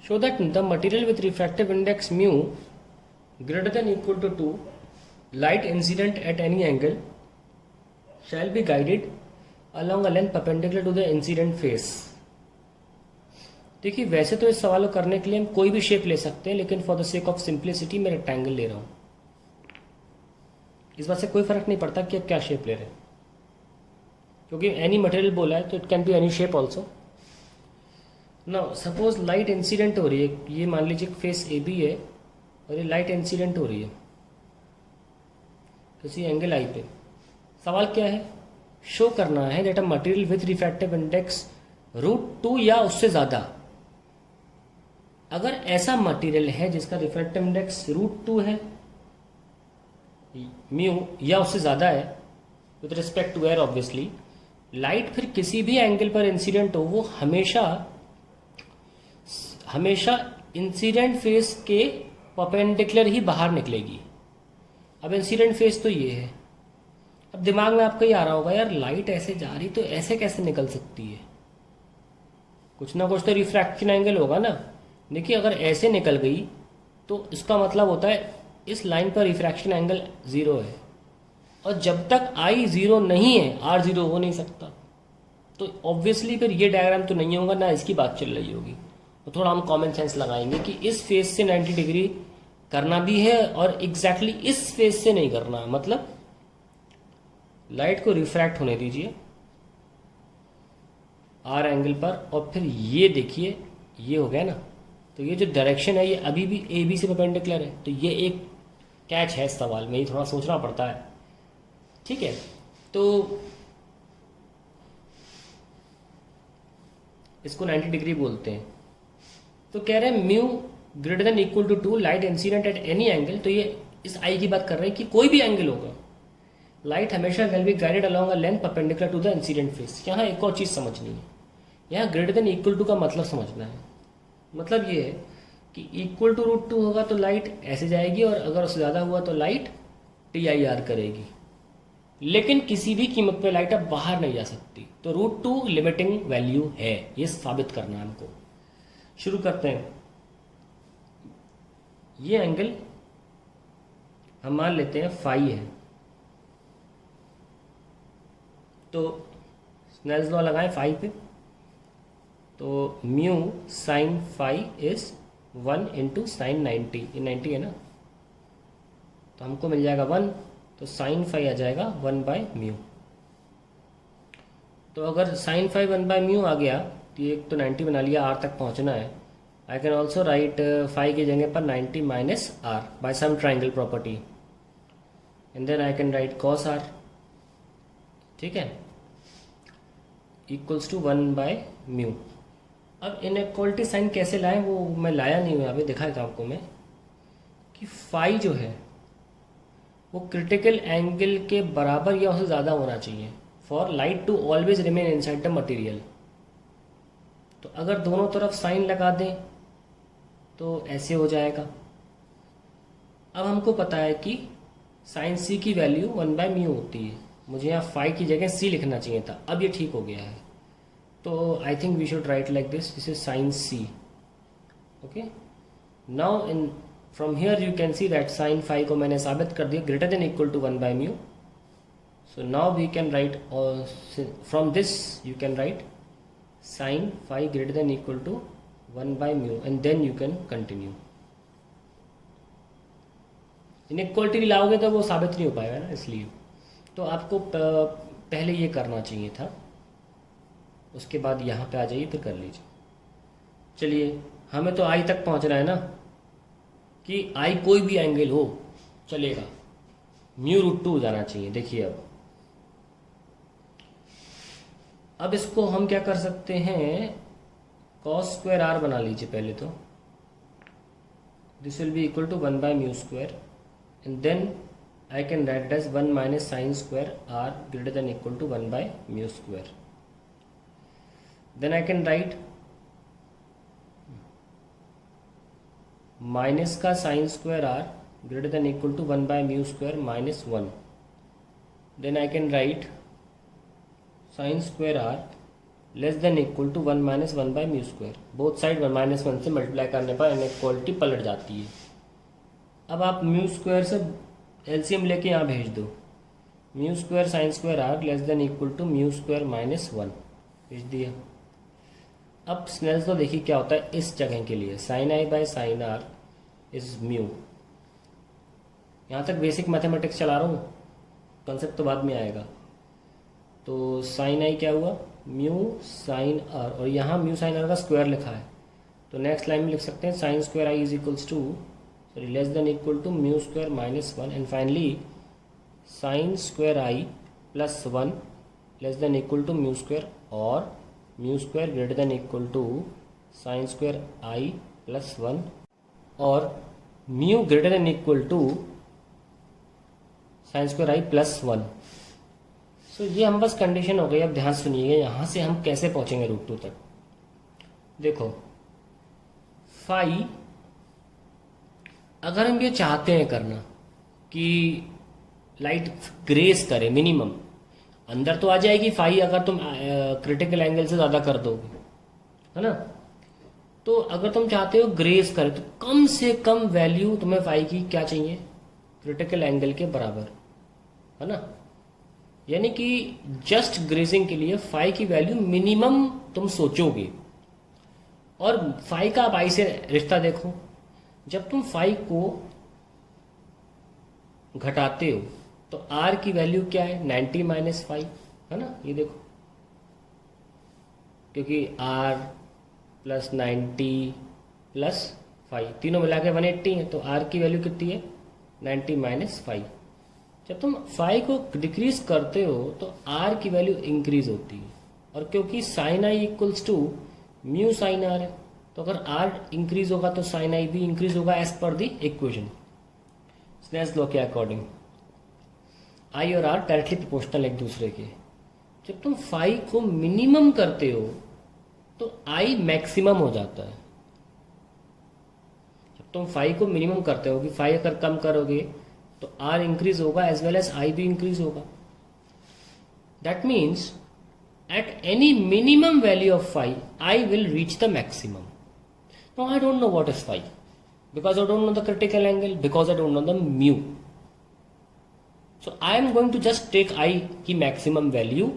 show that the material with refractive index mu greater than equal to 2 light incident at any angle shall be guided along a length perpendicular to the incident face। देखिए वैसे तो इस सवाल को करने के लिए हम कोई भी शेप ले सकते हैं, लेकिन for the sake of simplicity मैं रेक्टेंगल ले रहा हूं। इस बात से कोई फर्क नहीं पड़ता कि आप क्या शेप ले रहे हैं, क्योंकि एनी मटेरियल बोला है तो it can be any shape also. Now suppose light incident हो रही है, ये मान लीजिए फेस ए बी है और ये लाइट इंसिडेंट हो रही है किसी एंगल आई पे। सवाल क्या है, शो करना है that a material with refractive index √2 या उससे ज़्यादा। अगर ऐसा मटेरियल है जिसका रिफ्रैक्टिव इंडेक्स √2 है म्यू या उससे ज़्यादा है with respect to air obviously, light फिर किसी भी एंगल पर इंसिडेंट हो वो हमेशा इंसिडेंट फेस के परपेंडिकुलर ही बाहर निकलेगी। अब इंसिडेंट फेस तो ये है। अब दिमाग में आपका ये आ रहा होगा, यार लाइट ऐसे जा रही तो ऐसे कैसे निकल सकती है, कुछ ना कुछ तो रिफ्रैक्शन एंगल होगा ना। देखिए अगर ऐसे निकल गई तो इसका मतलब होता है इस लाइन पर रिफ्रैक्शन एंगल 0 है, और जब तक I 0 नहीं है R 0 हो नहीं सकता। तो ऑब्वियसली फिर ये डायग्राम तो नहीं होगा ना, इसकी बात चल रही होगी। तो थोड़ा हम कॉमन सेंस लगाएंगे कि इस फेस से 90 डिग्री करना भी है और एग्जैक्टली इस फेस से नहीं करना। मतलब लाइट को रिफ्रैक्ट होने दीजिए R एंगल पर, और फिर ये देखिए ये हो गया ना, तो ये जो डायरेक्शन है ये अभी भी ए बी से परपेंडिकुलर है। तो ये एक कैच है इस सवाल में, ये थोड़ा सोचना पड़ता है, ठीक है। तो इसको 90 डिग्री बोलते हैं। तो कह रहे हैं mu greater than equal to 2 light incident at any angle. तो ये इस आई की बात कर रहे हैं कि कोई भी एंगल होगा, लाइट हमेशा will be guided along a length perpendicular to the incident face. यहाँ एक और चीज़ समझनी है, यहाँ ग्रेटर देन इक्वल टू का मतलब समझना है। मतलब ये है कि इक्वल टू √2 होगा तो लाइट ऐसे जाएगी, और अगर उससे ज़्यादा हुआ तो लाइट TIR करेगी, लेकिन किसी भी कीमत पे लाइट अब बाहर नहीं जा सकती। तो √2 लिमिटिंग वैल्यू है, ये साबित करना है हमको। शुरू करते हैं। ये एंगल हम मान लेते हैं फाई है, तो स्नेल्स लॉ लगाएं फाई पे। तो mu sine phi is 1 into sine 90, ये 90 है ना, तो हमको मिल जाएगा 1, तो साइन फाई आ जाएगा 1/μ। तो अगर साइन फाई 1/μ आ गया तो ये तो 90 बना लिया, R तक पहुंचना है। I can also write phi की जगह पर 90 minus R by some triangle property, and then I can write cos R, ठीक है, इक्वल्स टू 1/μ। अब इनइक्वालिटी साइन कैसे लाएं वो मैं लाया नहीं हूँ, अभी दिखाया था आपको मैं कि फाई जो है वो क्रिटिकल एंगल के बराबर या उससे ज़्यादा होना चाहिए for light to always remain inside the material. तो अगर दोनों तरफ साइन लगा दें तो ऐसे हो जाएगा। अब हमको पता है कि साइन C की वैल्यू 1/μ होती है, मुझे यहाँ फाई की जगह C लिखना चाहिए था। अब ये ठीक हो गया है, तो I think we should write like this is sine C। Okay, now in from here you can see that sine phi को मैंने साबित कर दिया greater than equal to 1/μ। So now we can write from this you can write sine phi greater than equal to 1/μ, and then you can continue. Inequality लाओगे तो वो साबित नहीं हो पाएगा ना, इसलिए तो आपको पहले ये करना चाहिए था, उसके बाद यहाँ पे आ जाइए फिर कर लीजिए। चलिए, हमें तो I तक पहुँचना है ना, कि I कोई भी एंगल हो चलेगा, μ√2 जाना चाहिए। देखिए अब इसको हम क्या कर सकते हैं, cos² R बना लीजिए पहले तो। This will be equal to 1/μ², and then I can write it as 1 minus sin² R greater than equal to 1/μ². Then I can write minus का sin² R greater than equal to 1/μ² minus 1. Then I can write sin² R less than equal to 1 minus 1 by mu square. Both side 1 minus 1 से multiply करने पर inequality पलट जाती है। अब आप mu square से एलसीएम लेके यहाँ भेज दो। Mu square sine square R less than equal to mu square minus 1 भेज दिया। अब स्नेल्स लॉ देखिए क्या होता है इस जगह के लिए, sine I by sine R is mu. यहाँ तक बेसिक मैथमेटिक्स चला रहा हूँ, कंसेप्ट तो बाद में आएगा। तो साइन आई क्या हुआ, म्यू साइन आर, और यहाँ म्यू साइन आर का स्क्वायर लिखा है, तो नेक्स्ट लाइन में लिख सकते हैं sine square I is equals to sorry less than equal to mu square minus 1 and finally sine square I plus 1 less than equal to mu square, और mu square greater than equal to sine square I plus 1 और mu greater than equal to sine square I plus 1। सो ये हम बस condition हो गई। अब ध्यान सुनिएगा, यहाँ से हम कैसे पहुँचेंगे रूट 2 तक। देखो फाई, अगर हम ये चाहते हैं करना कि लाइट ग्रेस करे मिनिमम, अंदर तो आ जाएगी फाई अगर तुम क्रिटिकल एंगल से ज़्यादा कर दोगे, है ना। तो अगर तुम चाहते हो ग्रेस करे तो कम से कम वैल्यू तुम्हें फाई की क्या चाहिए, क्रिटिकल एंगल के बराबर, है ना। यानी कि जस्ट ग्रेसिंग के लिए फाई की वैल्यू मिनिमम तुम सोचोगे। और फाई का आप आई से रिश्ता देखो, जब तुम फाई को घटाते हो तो आर की वैल्यू क्या है, 90 माइनस 5, है ना। ये देखो, क्योंकि आर प्लस 90 प्लस 5 तीनों मिला के 180 है, तो आर की वैल्यू कितनी है, 90 माइनस 5। जब तुम 5 को डिक्रीज करते हो तो आर की वैल्यू इंक्रीज होती है, और क्योंकि sine I equals to mu sine R है, तो अगर आर इंक्रीज होगा तो साइन आई भी इंक्रीज होगा as per the equation. Snell's law के अकॉर्डिंग आई और आर डायरेक्टली प्रोपोर्शनल एक दूसरे के। जब तुम फाई को मिनिमम करते हो तो आई मैक्सिमम हो जाता है। जब तुम फाई को मिनिमम करते हो कि फाई अगर कम करोगे तो आर इंक्रीज होगा एज वेल एज आई भी इंक्रीज होगा। That means at any minimum value of phi, I will reach the maximum. Now I don't know what is phi, because I don't know the critical angle, because I don't know the mu. So I am going to just take I की maximum value,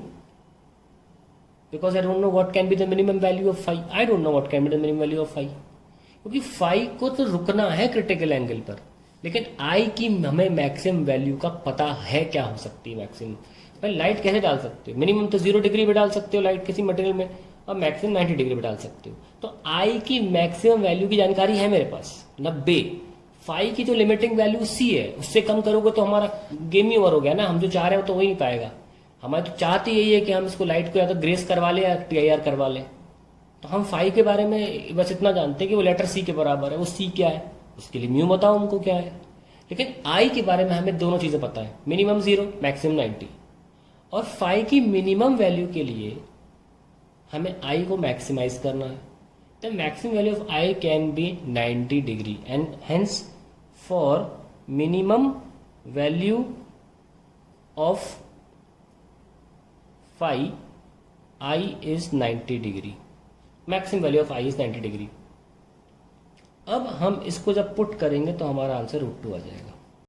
because I don't know what can be the minimum value of phi. I don't know what can be the minimum value of phi. क्योंकि phi को तो रुकना है critical angle पर, लेकिन I की हमें maximum value का पता है क्या हो सकती है मैक्सिमम। भाई लाइट कैसे डाल सकते हो, मिनिमम तो 0 डिग्री पे डाल सकते हो लाइट किसी मटेरियल में, और मैक्सिमम 90 डिग्री पे डाल सकते हो। तो आई की मैक्सिमम वैल्यू की जानकारी है मेरे पास 90। फाई की जो लिमिटिंग वैल्यू सी है, उससे कम करोगे तो हमारा गेम ही ओवर हो गया ना, हम जो चाह रहे हो तो हो ही नहीं पाएगा। हमारी तो चाहती यही है कि हम इसको लाइट को या तो ग्रेस करवा लें या TIR करवा लें। तो हम फाई के बारे में बस इतना जानते हैं कि वो लेटर सी के बराबर है। वो सी क्या है, उसके लिए म्यू बताओ हमको क्या है। लेकिन आई के बारे में हमें दोनों चीजें पता है, मिनिमम 0 मैक्सिमम 90। और फाई की मिनिमम वैल्यू के लिए हमें आई को मैक्सिमाइज करना है। The maximum value of I can be 90 degree and hence for minimum value of phi I is 90 degree, maximum value of I is 90 degree. अब हम इसको जब पुट करेंगे तो हमारा आंसर √2 आ जाएगा।